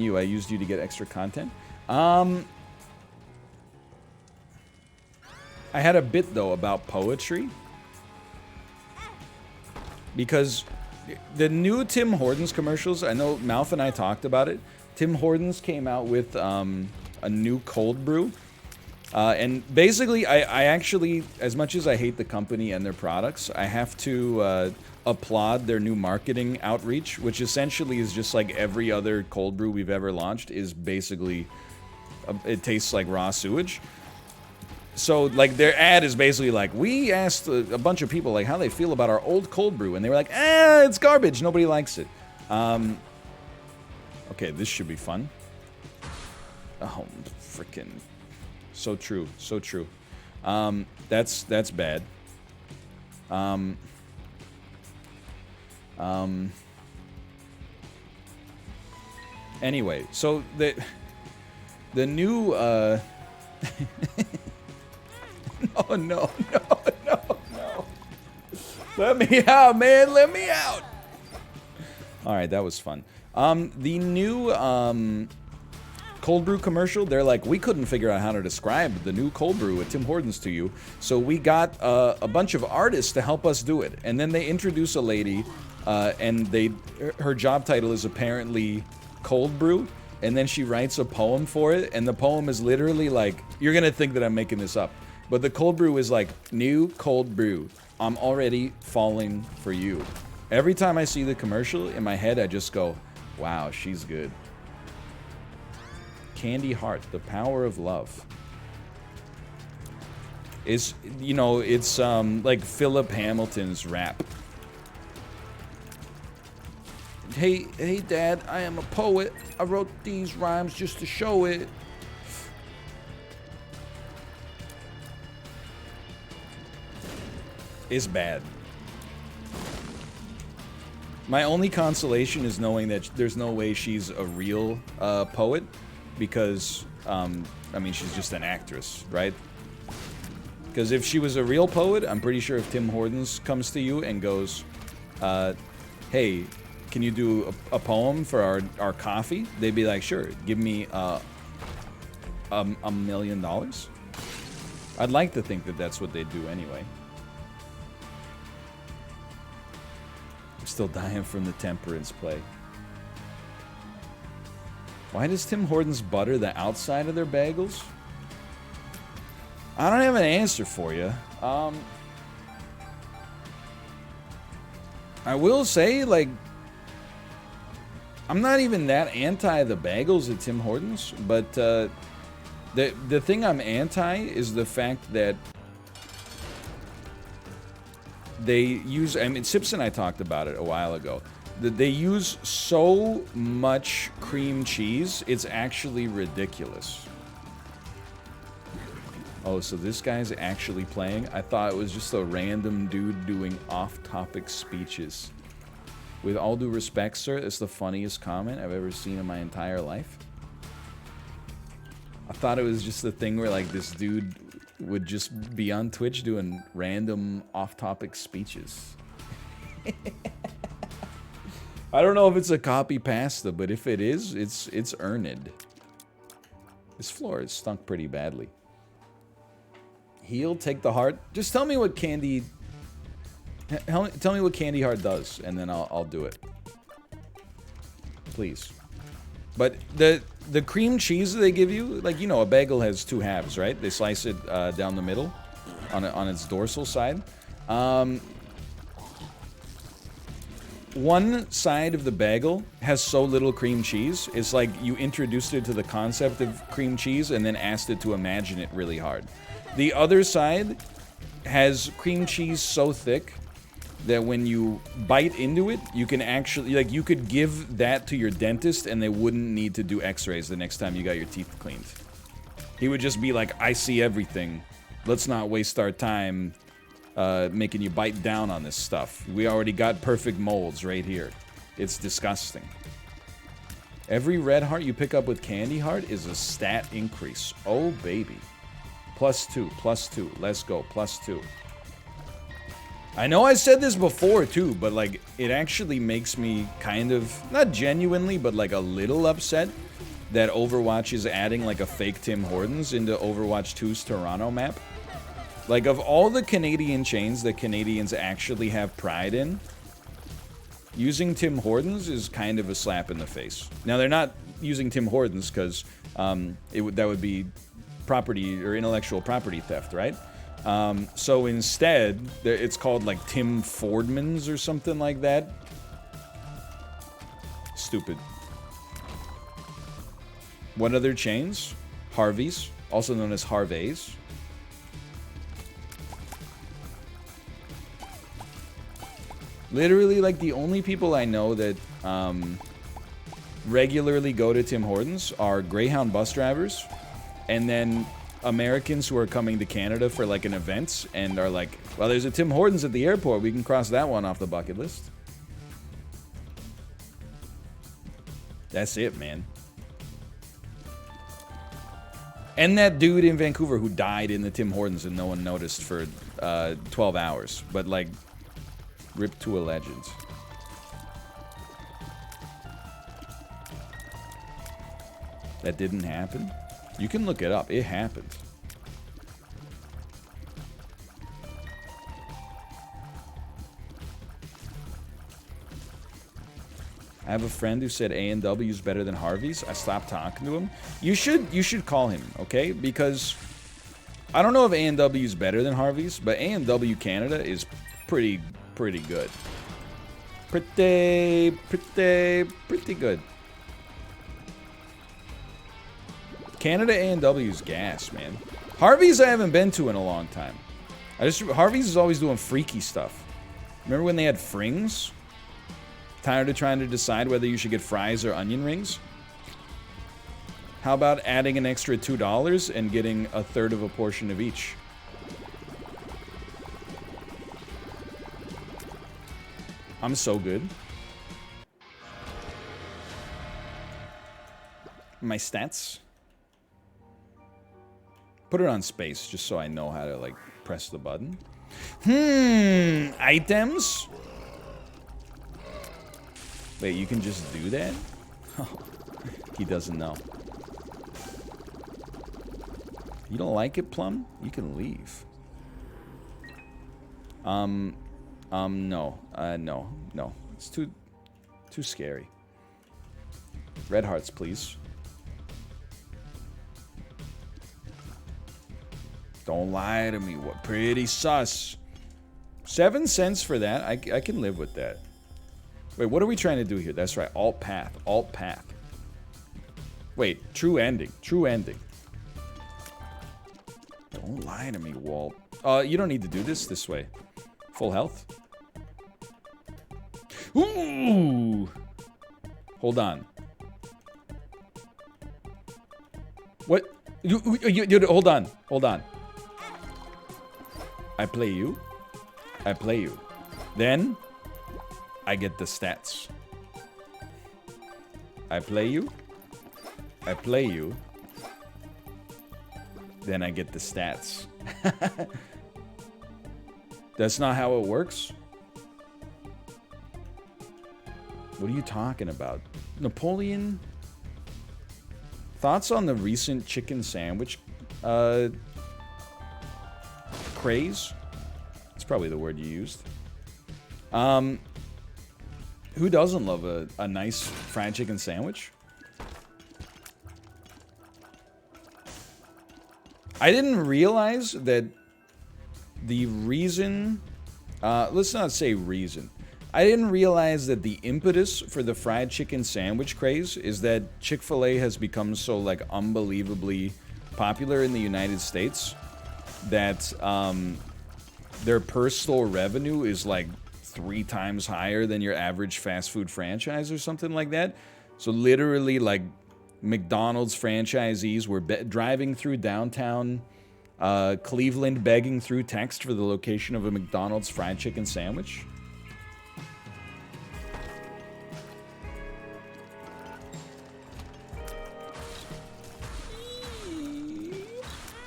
I used you to get extra content. I had a bit, though, about poetry. Because the new Tim Hortons commercials, I know Mouth and I talked about it. Tim Hortons came out with a new cold brew. And basically, I actually, as much as I hate the company and their products, I have to applaud their new marketing outreach, which essentially is just like every other cold brew we've ever launched is basically, it tastes like raw sewage. So, like, their ad is basically like, we asked a bunch of people, like, how they feel about our old cold brew, and they were like, it's garbage, nobody likes it. Okay, this should be fun. Oh, freaking... So true, so true. That's bad. Anyway, so the new no. Let me out, man. Let me out. All right, that was fun. The new cold brew commercial, they're like, we couldn't figure out how to describe the new cold brew at Tim Hortons to you, so we got a bunch of artists to help us do it. And then they introduce a lady, and her job title is apparently cold brew, and then she writes a poem for it, and the poem is literally like, you're gonna think that I'm making this up, but the cold brew is like, new cold brew, I'm already falling for you. Every time I see the commercial, in my head I just go, wow, she's good. Candy Heart, the power of love. It's, you know, it's like Philip Hamilton's rap. Hey Dad, I am a poet. I wrote these rhymes just to show it. It's bad. My only consolation is knowing that there's no way she's a real poet, because, I mean, she's just an actress, right? Because if she was a real poet, I'm pretty sure if Tim Hortons comes to you and goes, hey, can you do a poem for our coffee? They'd be like, sure, give me $1 million. I'd like to think that that's what they'd do anyway. I'm still dying from the temperance play. Why does Tim Hortons butter the outside of their bagels? I don't have an answer for you. I will say, like, I'm not even that anti the bagels at Tim Hortons, but the thing I'm anti is the fact that they use, I mean, Sips and I talked about it a while ago. They use so much cream cheese, it's actually ridiculous. Oh, so this guy's actually playing? I thought it was just a random dude doing off-topic speeches. With all due respect, sir, it's the funniest comment I've ever seen in my entire life. I thought it was just a thing where, like, this dude would just be on Twitch doing random off-topic speeches. I don't know if it's a copy pasta, but if it is, it's earned. This floor is stunk pretty badly. Heal, take the heart. Just tell me what candy... Tell me what Candy Heart does, and then I'll do it. Please. But the cream cheese that they give you, like, you know, a bagel has two halves, right? They slice it down the middle on its dorsal side. One side of the bagel has so little cream cheese, it's like you introduced it to the concept of cream cheese and then asked it to imagine it really hard. The other side has cream cheese so thick that when you bite into it, you can actually, like, you could give that to your dentist and they wouldn't need to do x-rays the next time you got your teeth cleaned. He would just be like, I see everything. Let's not waste our time making you bite down on this stuff. We already got perfect molds right here. It's disgusting. Every red heart you pick up with Candy Heart is a stat increase. Oh, baby. +2, +2. Let's go, +2. I know I said this before, too, but, like, it actually makes me kind of, not genuinely, but, like, a little upset that Overwatch is adding like a fake Tim Hortons into Overwatch 2's Toronto map. Like, of all the Canadian chains that Canadians actually have pride in, using Tim Hortons is kind of a slap in the face. Now, they're not using Tim Hortons because that would be property or intellectual property theft, right? So instead, it's called like Tim Fordman's or something like that. Stupid. What other chains? Harveys, also known as Harveys. Literally, like, the only people I know that regularly go to Tim Hortons are Greyhound bus drivers, and then Americans who are coming to Canada for, like, an event and are like, well, there's a Tim Hortons at the airport. We can cross that one off the bucket list. That's it, man. And that dude in Vancouver who died in the Tim Hortons and no one noticed for 12 hours. But, like, rip to a legend. That didn't happen? You can look it up. It happened. I have a friend who said A&W is better than Harvey's. I stopped talking to him. You should call him, okay? Because I don't know if A&W is better than Harvey's, but A&W Canada is pretty good. Pretty good. Canada A&W is gas, man. Harvey's I haven't been to in a long time. Harvey's is always doing freaky stuff. Remember when they had frings? Tired of trying to decide whether you should get fries or onion rings? How about adding an extra $2 and getting a third of a portion of each? I'm so good. My stats? Put it on space just so I know how to, like, press the button. Items? Wait, you can just do that? He doesn't know. You don't like it, Plum? You can leave. No. No. It's too scary. Red hearts, please. Don't lie to me. What pretty sus. 7 cents for that. I can live with that. Wait, what are we trying to do here? That's right. Alt path. Alt path. Wait, true ending. True ending. Don't lie to me, Walt. You don't need to do this way. Full health. Ooh! Hold on. What? You hold on. Hold on. I play you. I play you. Then I get the stats. I play you. I play you. Then I get the stats. That's not how it works. What are you talking about? Napoleon? Thoughts on the recent chicken sandwich craze? That's probably the word you used. Who doesn't love a nice fried chicken sandwich? I didn't realize that the reason... let's not say reason. I didn't realize that the impetus for the fried chicken sandwich craze is that ChickfilA has become so, like, unbelievably popular in the United States that their per store revenue is, like, 3 times higher than your average fast food franchise or something like that. So literally, like, McDonald's franchisees were driving through downtown Cleveland begging through text for the location of a McDonald's fried chicken sandwich.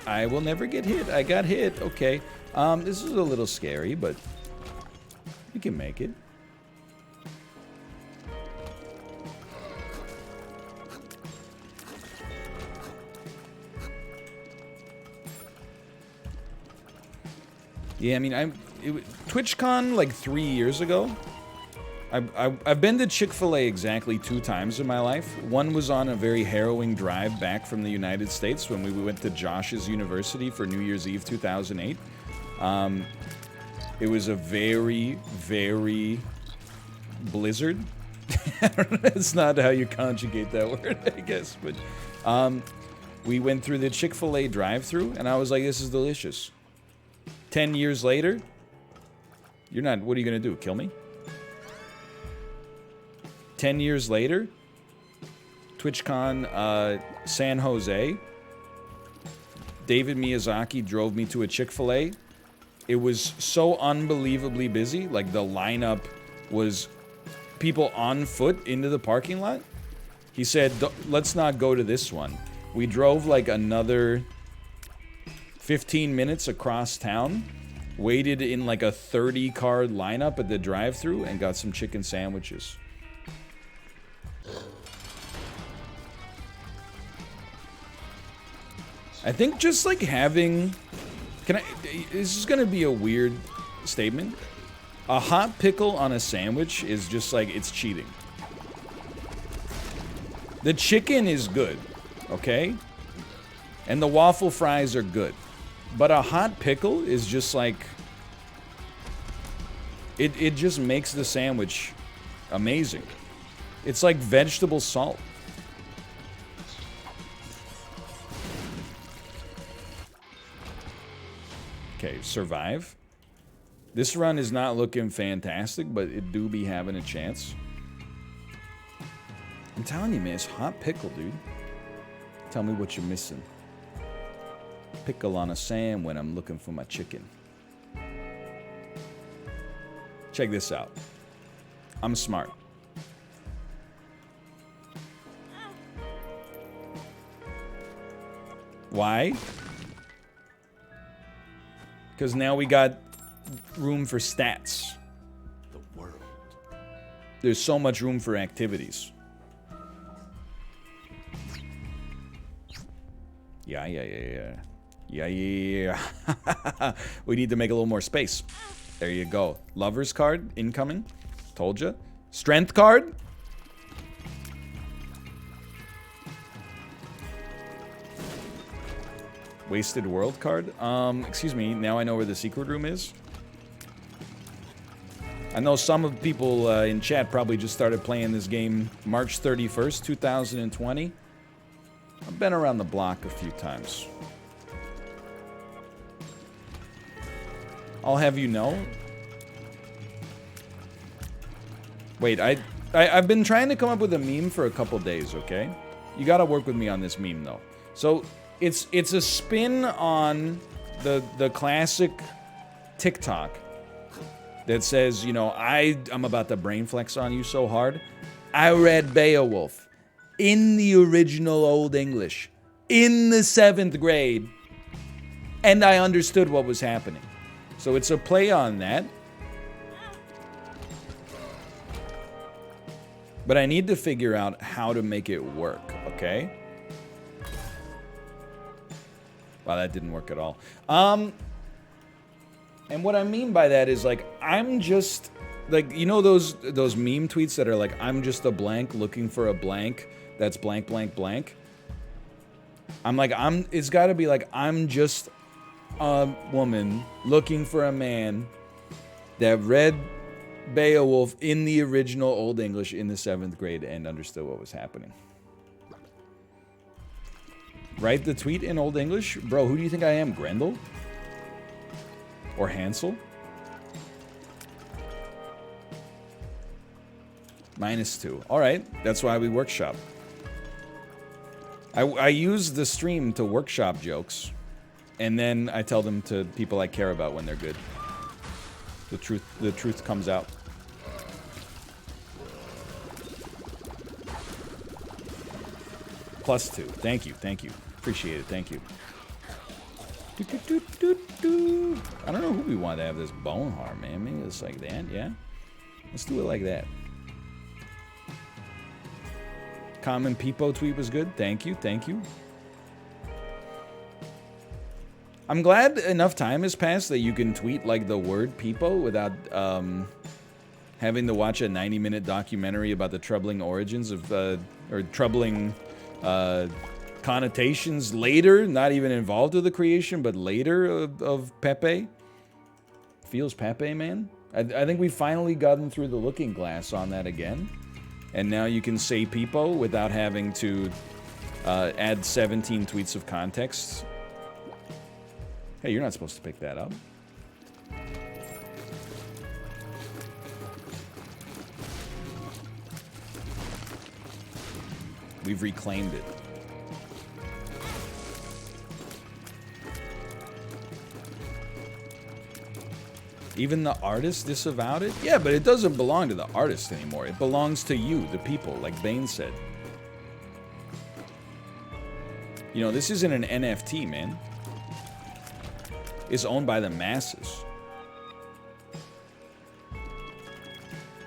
I will never get hit. I got hit. Okay. This is a little scary, but we can make it. Yeah, I mean, TwitchCon like 3 years ago. I've been to ChickfilA exactly 2 times in my life. One was on a very harrowing drive back from the United States when we went to Josh's university for New Year's Eve 2008. It was a very, very blizzard. It's not how you conjugate that word, I guess. But we went through the Chick-fil-A drive-thru, and I was like, this is delicious. 10 years later, you're not, what are you going to do, kill me? 10 years later, TwitchCon San Jose, David Miyazaki drove me to a Chick-fil-A. It was so unbelievably busy. Like, the lineup was people on foot into the parking lot. He said, let's not go to this one. We drove like another 15 minutes across town, waited in like a 30-car lineup at the drive-thru, and got some chicken sandwiches. I think just like having... this is gonna be a weird statement. A hot pickle on a sandwich is just like, it's cheating. The chicken is good, okay? And the waffle fries are good. But a hot pickle is just like... It just makes the sandwich amazing. It's like vegetable salt. Okay, survive. This run is not looking fantastic, but it do be having a chance. I'm telling you, man, it's hot pickle, dude. Tell me what you're missing. Pickle on a Sam when I'm looking for my chicken. Check this out. I'm smart. Why? Because now we got room for stats. The world. There's so much room for activities. Yeah. We need to make a little more space. There you go. Lover's card, incoming. Told ya. Strength card. Wasted world card. Excuse me. Now I know where the secret room is. I know some of the people in chat probably just started playing this game March 31st, 2020. I've been around the block a few times. I'll have you know. Wait, I've been trying to come up with a meme for a couple days, okay? You gotta work with me on this meme, though. So, it's a spin on the classic TikTok that says, you know, I'm about to brain flex on you so hard. I read Beowulf in the original Old English in the 7th grade, and I understood what was happening. So it's a play on that. But I need to figure out how to make it work, okay? Wow, that didn't work at all. And what I mean by that is, like, I'm just... Like, you know those meme tweets that are like, I'm just a blank looking for a blank that's blank, blank, blank? I'm like, it's gotta be like, I'm just a woman looking for a man that read Beowulf in the original Old English in the 7th grade and understood what was happening. Write the tweet in Old English? Bro, who do you think I am, Grendel? Or Hansel? -2. Alright, that's why we workshop. I use the stream to workshop jokes, and then I tell them to people I care about when they're good. The truth comes out. +2. Thank you. Appreciate it. Thank you. I don't know who we want to have this bone harm, man. Maybe it's like that, yeah? Let's do it like that. Common Peepo tweet was good. Thank you. I'm glad enough time has passed that you can tweet like the word people without having to watch a 90-minute documentary about the troubling origins of, or troubling connotations later, not even involved with the creation, but later of Pepe. Feels Pepe, man. I think we've finally gotten through the looking glass on that again. And now you can say people without having to add 17 tweets of context. Hey, you're not supposed to pick that up. We've reclaimed it. Even the artist disavowed it? Yeah, but it doesn't belong to the artist anymore. It belongs to you, the people, like Bane said. You know, this isn't an NFT, man. It's owned by the masses.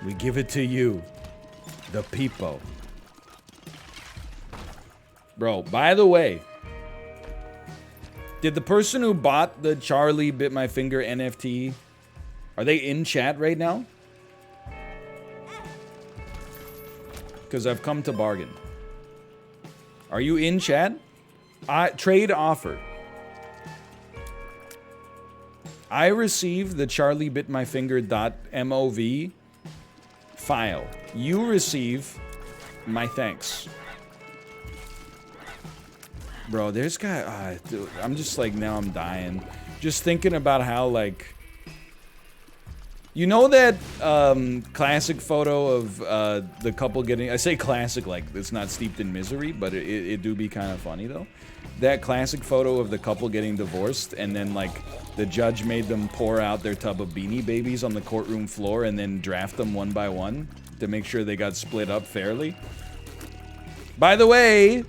We give it to you, the people. Bro, by the way, did the person who bought the Charlie Bit My Finger NFT, are they in chat right now? Because I've come to bargain. Are you in chat? Trade offer. I received the charliebitmyfinger.mov file. You receive my thanks. Bro, there's guy. Dude, I'm just like, now I'm dying. Just thinking about how, like, you know that classic photo of the couple getting, I say classic like it's not steeped in misery, but it do be kind of funny though. That classic photo of the couple getting divorced and then like the judge made them pour out their tub of Beanie Babies on the courtroom floor and then draft them one by one to make sure they got split up fairly. By the way,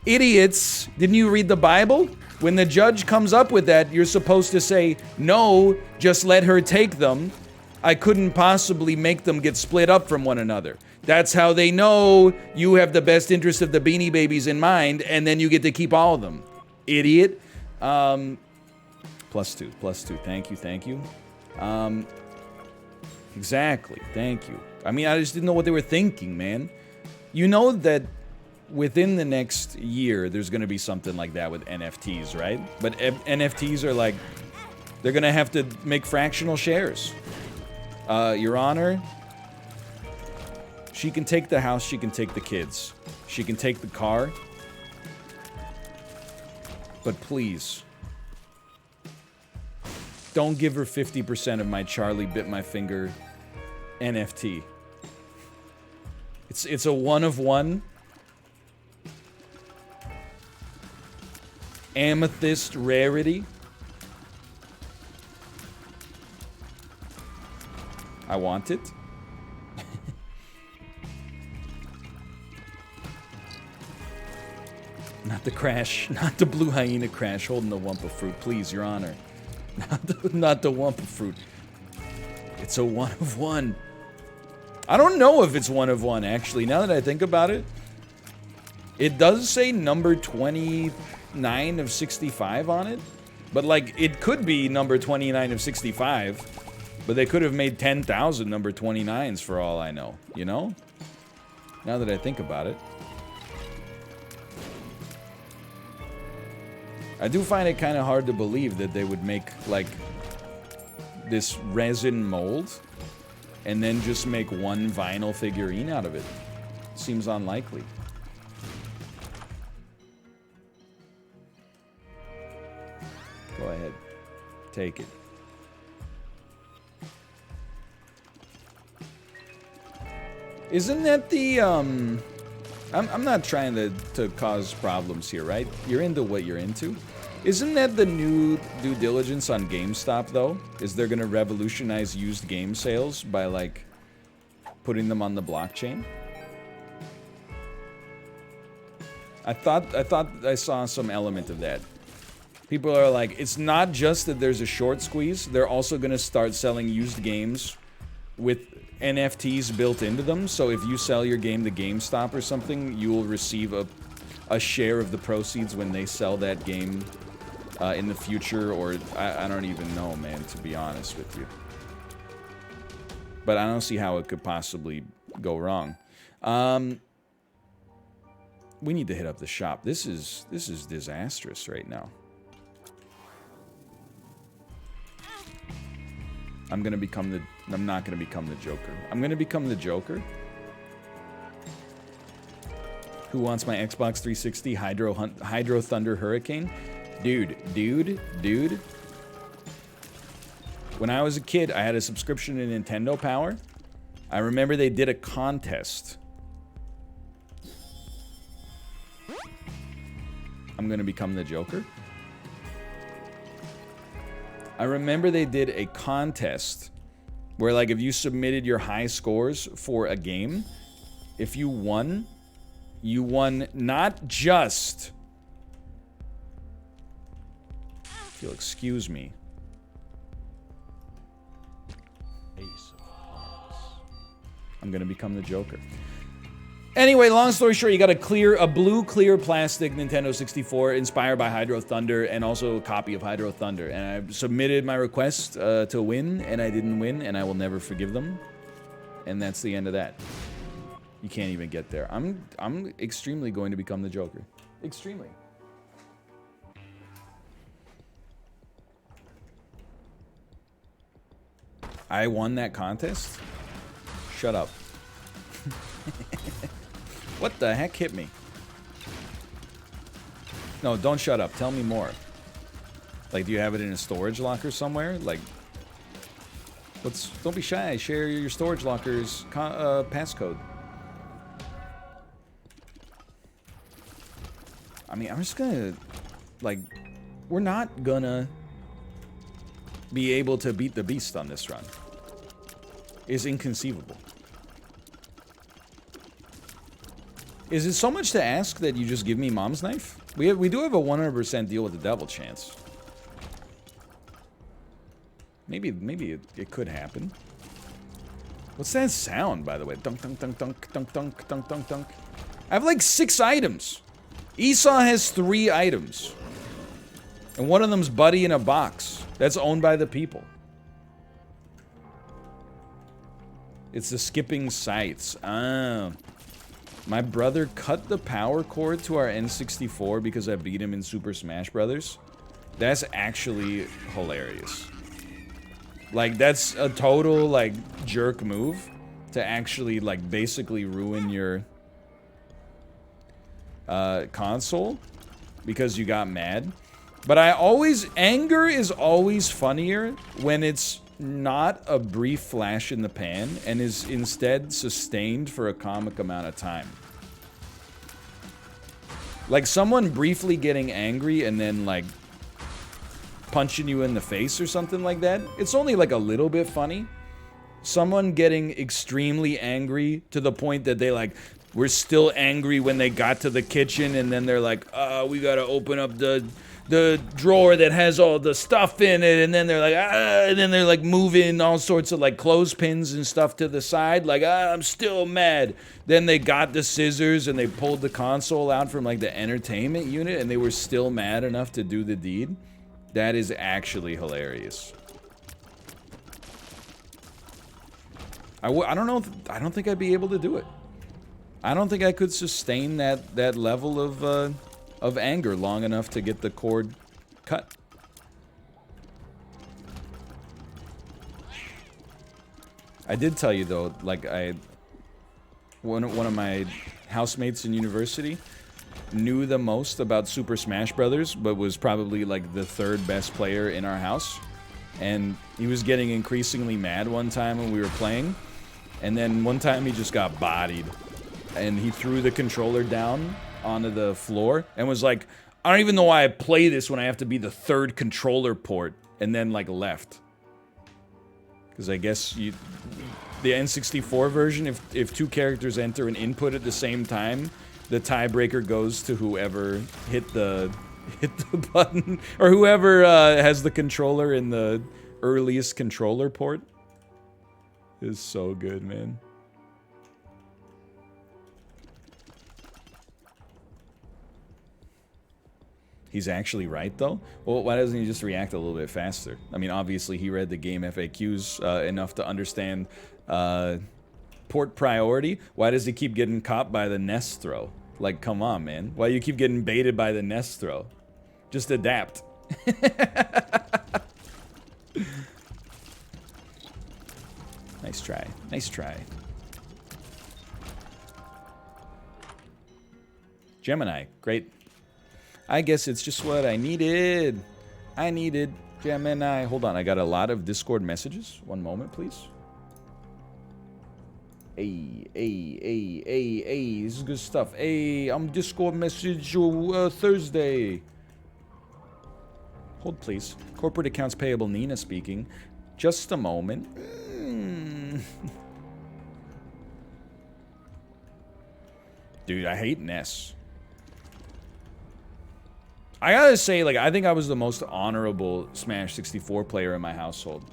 idiots, didn't you read the Bible? When the judge comes up with that, you're supposed to say, no, just let her take them. I couldn't possibly make them get split up from one another. That's how they know you have the best interest of the Beanie Babies in mind, and then you get to keep all of them. Idiot. +2, +2. Thank you, thank you. Exactly, thank you. I mean, I just didn't know what they were thinking, man. You know that within the next year, there's going to be something like that with NFTs, right? But NFTs are like, they're going to have to make fractional shares. Your Honor, she can take the house, she can take the kids. She can take the car. But please, don't give her 50% of my Charlie Bit My Finger NFT. It's a one of one. Amethyst rarity. I want it. Not the crash, not the blue hyena crash holding the Wumpa fruit, please, Your Honor. Not the Wumpa fruit. It's a one of one. I don't know if it's one of one, actually. Now that I think about it, it does say number 29 of 65 on it, but like it could be number 29 of 65, but they could have made 10,000 number 29s for all I know, you know? Now that I think about it. I do find it kind of hard to believe that they would make like this resin mold and then just make one vinyl figurine out of it. Seems unlikely. Go ahead. Take it. Isn't that the, I'm not trying to cause problems here, right? You're into what you're into. Isn't that the new due diligence on GameStop, though? Is they're gonna revolutionize used game sales by, like, putting them on the blockchain? I thought I saw some element of that. People are like, it's not just that there's a short squeeze, they're also gonna start selling used games with NFTs built into them, so if you sell your game to GameStop or something, you will receive a share of the proceeds when they sell that game in the future, or I don't even know, man, to be honest with you. But I don't see how it could possibly go wrong. We need to hit up the shop. This is disastrous right now. I'm not gonna become the Joker. I'm gonna become the Joker. Who wants my Xbox 360 Hydro Thunder Hurricane? Dude. When I was a kid, I had a subscription to Nintendo Power. I remember they did a contest. I'm gonna become the Joker. I remember they did a contest where, like, if you submitted your high scores for a game, if you won not just... If you'll excuse me. Ace of Hearts. I'm gonna become the Joker. Anyway, long story short, you got a blue clear plastic Nintendo 64 inspired by Hydro Thunder, and also a copy of Hydro Thunder. And I submitted my request to win, and I didn't win, and I will never forgive them. And that's the end of that. You can't even get there. I'm extremely going to become the Joker. Extremely. I won that contest? Shut up. What the heck hit me? No, don't shut up. Tell me more. Like, do you have it in a storage locker somewhere? Like, don't be shy. Share your storage locker's passcode. I mean, I'm just gonna, like, we're not gonna be able to beat the beast on this run. It's inconceivable. Is it so much to ask that you just give me mom's knife? We do have a 100% deal with the devil chance. Maybe it could happen. What's that sound, by the way? Dunk, dunk, dunk, dunk, dunk, dunk, dunk, dunk, dunk. I have like 6 items. Esau has 3 items. And one of them's Buddy in a box. That's owned by the people. It's the skipping sights. Ah. My brother cut the power cord to our N64 because I beat him in Super Smash Brothers. That's actually hilarious. Like, that's a total, like, jerk move to actually, like, basically ruin your console because you got mad. But anger is always funnier when it's not a brief flash in the pan and is instead sustained for a comic amount of time. Like someone briefly getting angry and then like punching you in the face or something like that, it's only like a little bit funny. Someone getting extremely angry to the point that they like were still angry when they got to the kitchen, and then they're like, we gotta open up the drawer that has all the stuff in it, and then they're like, and then they're like moving all sorts of like clothespins and stuff to the side, like, I'm still mad. Then they got the scissors and they pulled the console out from like the entertainment unit, and they were still mad enough to do the deed. That is actually hilarious. I don't know. I don't think I'd be able to do it. I don't think I could sustain that level of anger long enough to get the cord cut. I did tell you though, like one of my housemates in university knew the most about Super Smash Brothers, but was probably like the 3rd best player in our house. And he was getting increasingly mad one time when we were playing. And then one time he just got bodied. And he threw the controller down onto the floor and was like, I don't even know why I play this when I have to be the 3rd controller port, and then like left. Because I guess the N64 version, if 2 characters enter an input at the same time, the tiebreaker goes to whoever hit the button, or whoever has the controller in the earliest controller port. It's so good, man. He's actually right, though. Well, why doesn't he just react a little bit faster? I mean, obviously, he read the game FAQs enough to understand port priority. Why does he keep getting caught by the nest throw? Like, come on, man. Why do you keep getting baited by the nest throw? Just adapt. Nice try. Nice try. Gemini, great. I guess it's just what I needed. I needed Gemini. Hold on, I got a lot of Discord messages. One moment, please. Hey, this is good stuff. Hey, I'm Discord message Thursday. Hold, please. Corporate accounts payable, Nina speaking. Just a moment. Dude, I hate Ness. I gotta say, like, I think I was the most honorable Smash 64 player in my household.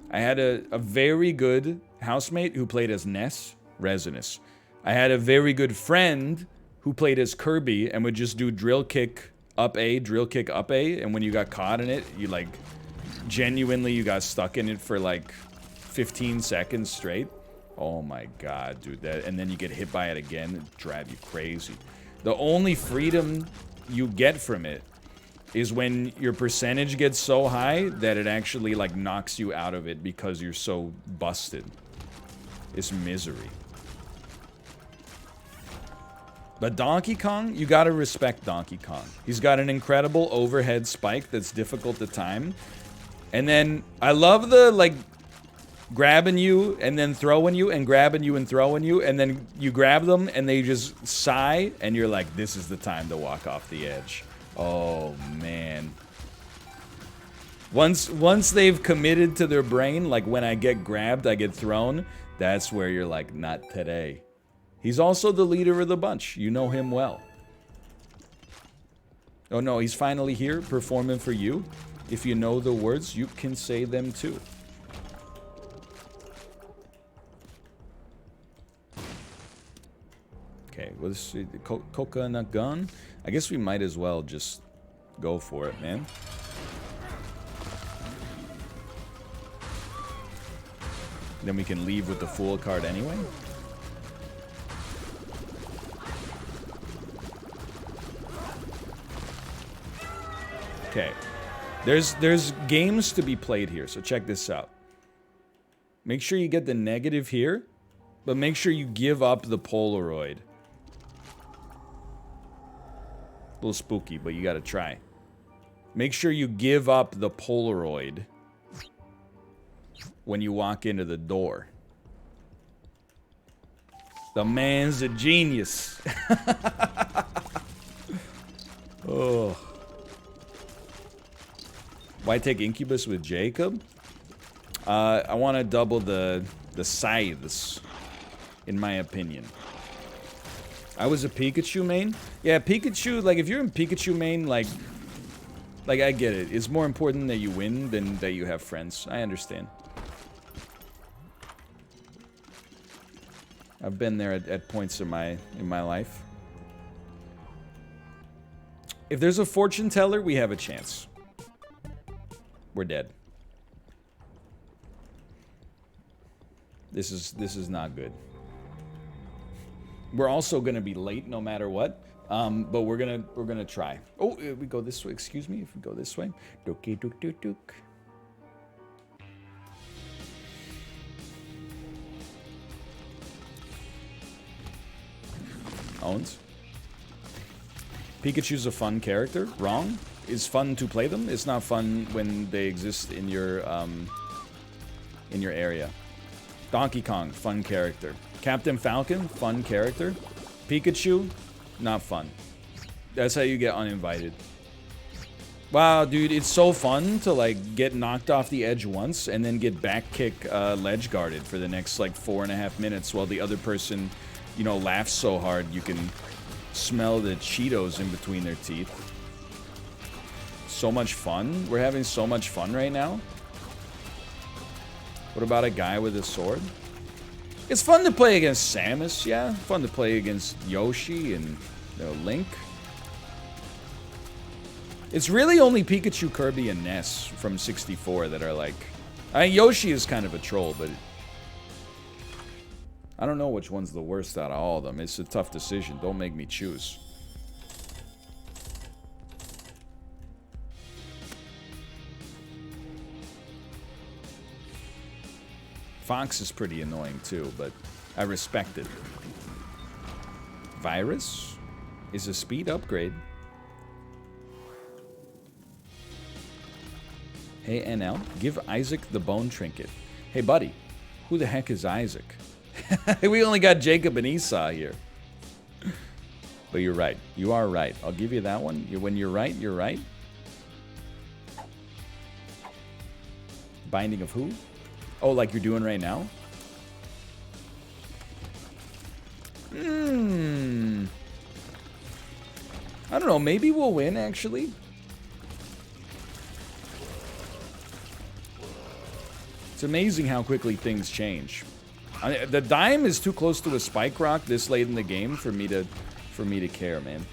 I had a very good housemate who played as Ness, Resinus. I had a very good friend who played as Kirby and would just do drill kick up A, drill kick up A, and when you got caught in it, you, like, genuinely, you got stuck in it for, like, 15 seconds straight. Oh my god, dude, that, and then you get hit by it again, it drive you crazy. The only freedom you get from it is when your percentage gets so high that it actually, like, knocks you out of it because you're so busted. It's misery. But Donkey Kong, you gotta respect Donkey Kong. He's got an incredible overhead spike that's difficult to time. And then, I love the, like, grabbing you and then throwing you and grabbing you and throwing you, and then you grab them and they just sigh and you're like, this is the time to walk off the edge. Oh man. Once they've committed to their brain, like when I get grabbed, I get thrown, that's where you're like, not today. He's also the leader of the bunch. You know him well. Oh no, he's finally here performing for you. If you know the words, you can say them too. Okay, let's see. Coconut gun? I guess we might as well just go for it, man. Then we can leave with the Fool card anyway. Okay. There's games to be played here, so check this out. Make sure you get the negative here, but make sure you give up the Polaroid. A little spooky, but you gotta try. Make sure you give up the Polaroid when you walk into the door. The man's a genius. Oh. Why take Incubus with Jacob? I want to double the scythes, in my opinion. I was a Pikachu main. Yeah, Pikachu, like, if you're in Pikachu main, like, I get it. It's more important that you win than that you have friends. I understand. I've been there at points in my life. If there's a fortune teller, we have a chance. We're dead. This is not good. We're also gonna be late no matter what, but we're gonna try. Oh, we go this way. Excuse me, if we go this way. Dookie dook dook dook. Owns. Pikachu's a fun character. Wrong. It's fun to play them. It's not fun when they exist in your area. Donkey Kong, fun character. Captain Falcon, fun character. Pikachu, not fun. That's how you get uninvited. Wow, dude, it's so fun to, like, get knocked off the edge once and then get back kick ledge guarded for the next, like, 4.5 minutes while the other person, you know, laughs so hard you can smell the Cheetos in between their teeth. So much fun. We're having so much fun right now. What about a guy with a sword? It's fun to play against Samus, yeah. Fun to play against Yoshi and Link. It's really only Pikachu, Kirby, and Ness from 64 that are like... Yoshi is kind of a troll, but... I don't know which one's the worst out of all of them. It's a tough decision. Don't make me choose. Fox is pretty annoying too, but I respect it. Virus is a speed upgrade. Hey NL, give Isaac the bone trinket. Hey buddy, who the heck is Isaac? We only got Jacob and Esau here. But you're right. You are right. I'll give you that one. When you're right, you're right. Binding of who? Oh, like you're doing right now? I don't know. Maybe we'll win, actually. It's amazing how quickly things change. The dime is too close to a spike rock this late in the game for me to care, man.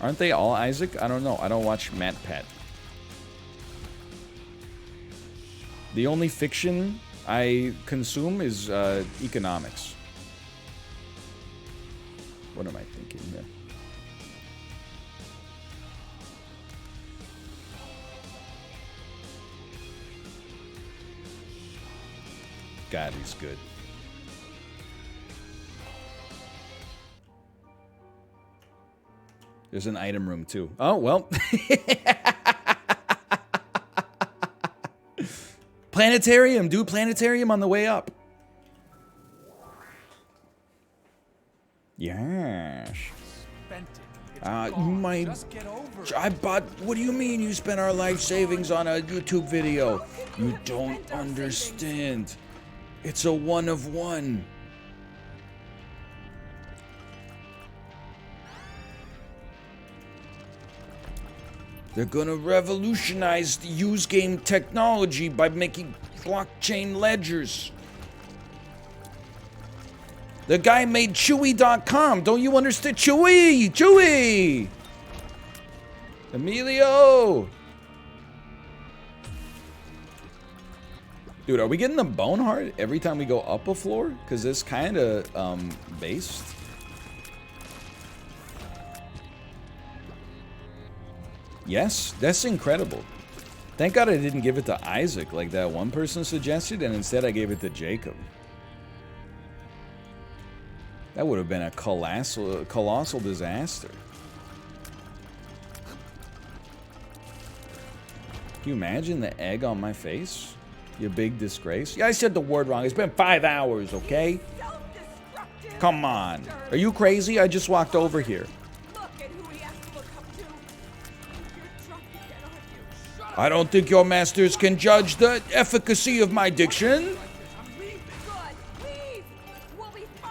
Aren't they all Isaac? I don't know. I don't watch Matt Pat. The only fiction I consume is economics. What am I thinking here? God, he's good. There's an item room too. Oh, well. Planetarium, dude. Planetarium on the way up. Yes. I bought... What do you mean you spent our life savings on a YouTube video? You don't understand. It's a one of one. They're gonna revolutionize the use game technology by making blockchain ledgers. The guy made Chewy.com. Don't you understand? Chewy! Chewy! Emilio! Dude, are we getting the bone heart every time we go up a floor? Because it's kind of based. Yes, that's incredible. Thank God I didn't give it to Isaac like that one person suggested, and instead I gave it to Jacob. That would have been a colossal disaster. Can you imagine the egg on my face? You big disgrace. Yeah, I said the word wrong. It's been 5 hours, okay? Come on. Are you crazy? I just walked over here. I don't think your masters can judge the efficacy of my diction.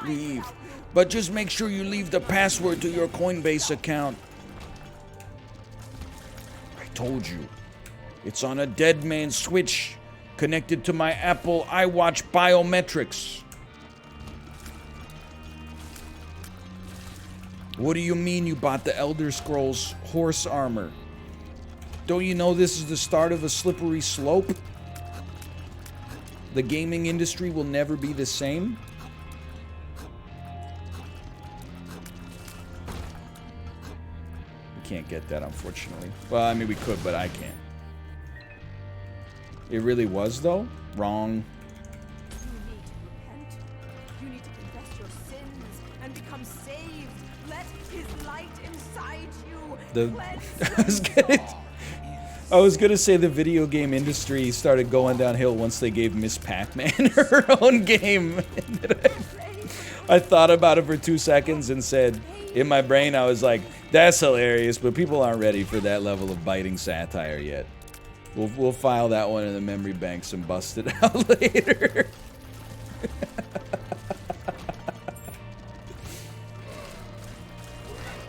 Leave. But just make sure you leave the password to your Coinbase account. I told you. It's on a dead man's switch connected to my Apple iWatch biometrics. What do you mean you bought the Elder Scrolls horse armor? Don't you know this is the start of a slippery slope? The gaming industry will never be the same. We can't get that, unfortunately. Well, I mean, we could, but I can't. It really was, though? Wrong. You need to confess your sins and become saved. Let his light inside you. I was gonna say the video game industry started going downhill once they gave Miss Pac-Man her own game. I thought about it for 2 seconds and said, in my brain, I was like, that's hilarious, but people aren't ready for that level of biting satire yet. We'll file that one in the memory banks and bust it out later.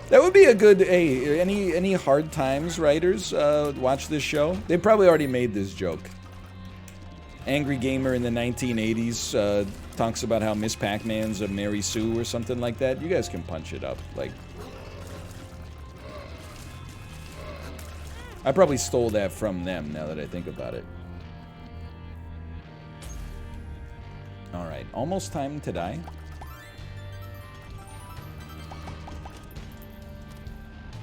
That would be a good, hey, any Hard Times writers watch this show? They probably already made this joke. Angry gamer in the 1980s talks about how Miss Pac-Man's a Mary Sue or something like that, you guys can punch it up. Like, I probably stole that from them now that I think about it. Alright, almost time to die.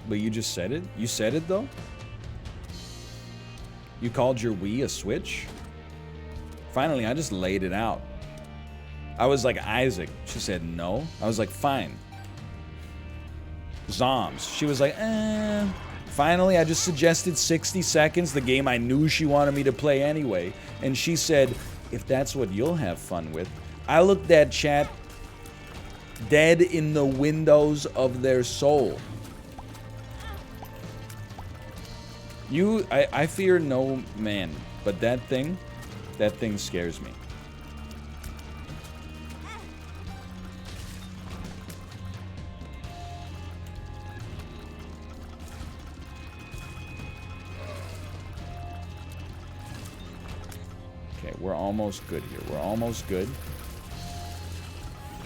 But you just said it? You said it, though? You called your Wii a Switch? Finally, I just laid it out. I was like, Isaac. She said no. I was like, fine. Zoms. She was like, eh. Finally, I just suggested 60 seconds, the game I knew she wanted me to play anyway. And she said, if that's what you'll have fun with. I looked at chat dead in the windows of their soul. I fear no man, but that thing scares me. Okay, we're almost good here. We're almost good.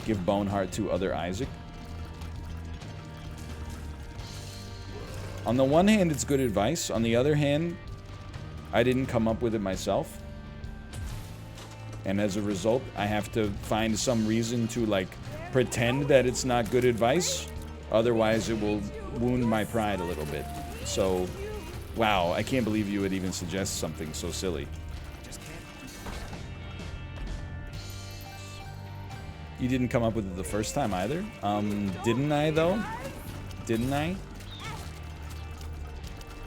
Give Boneheart to other Isaac. On the one hand, it's good advice. On the other hand, I didn't come up with it myself. And as a result, I have to find some reason to, like, pretend that it's not good advice. Otherwise, it will wound my pride a little bit. So, wow, I can't believe you would even suggest something so silly. You didn't come up with it the first time either? Didn't I, though? Didn't I?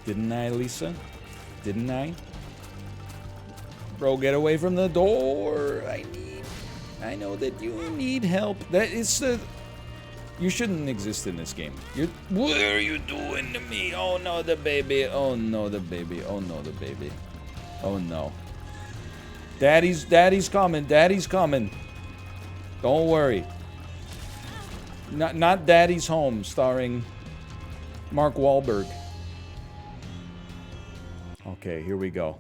Didn't I, Lisa? Didn't I? Bro, get away from the door. I know that you need help. That is the... You shouldn't exist in this game. What are you doing to me? Oh no, the baby. Oh no, the baby. Oh no, the baby. Oh no. Daddy's coming. Daddy's coming. Don't worry. Not Daddy's Home, starring Mark Wahlberg. Okay, here we go.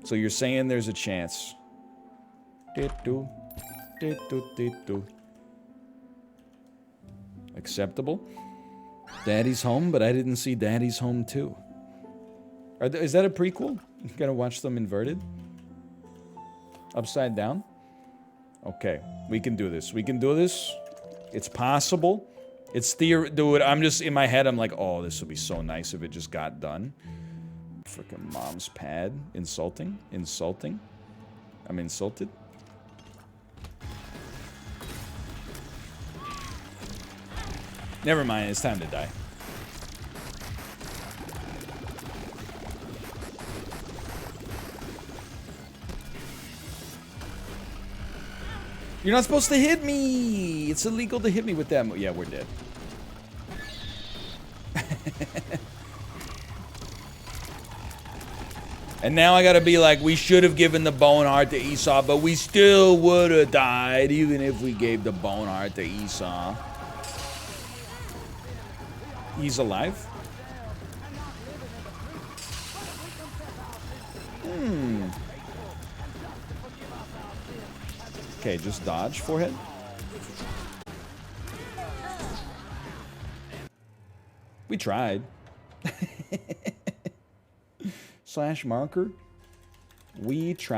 So you're saying there's a chance. Acceptable. Daddy's Home, but I didn't see Daddy's Home too. Is that a prequel? You gotta watch them inverted? Upside down? Okay, we can do this. We can do this. It's possible. It's dude, I'm just in my head, I'm like, oh, this would be so nice if it just got done. Freaking mom's pad. Insulting. Insulting. I'm insulted. Never mind, it's time to die. You're not supposed to hit me! It's illegal to hit me with that. Yeah, we're dead. And now I gotta be like, we should have given the bone heart to Esau, but we still would have died even if we gave the bone heart to Esau. He's alive? Okay, just dodge, forehead. We tried. Slash marker. We tried.